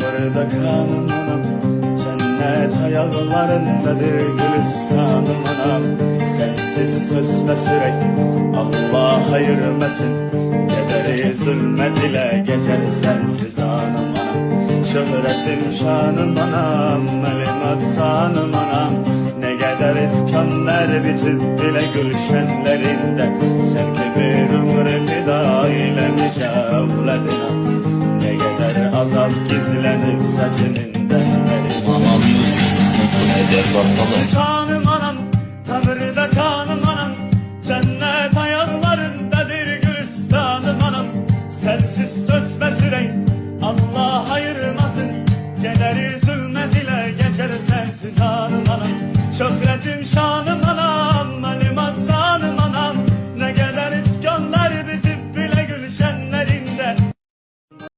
damarda kanım anam. Cennet ayaklarındadır gülistanım anam. Sensiz söz ve sürek Allah ayırmasın. Gederi zulmet ile geçer sensiz anam anam. Şöhretim şanım anam, melimat sanım anam. Ne kadar ifkanlar bitip bile gülşenlerinde. Sen ki bir ömrü fida eylemiş evladına. Ne kadar azap gizlenip saçımın derleri. Anam Yusuf, bu nedir bakalım? Canım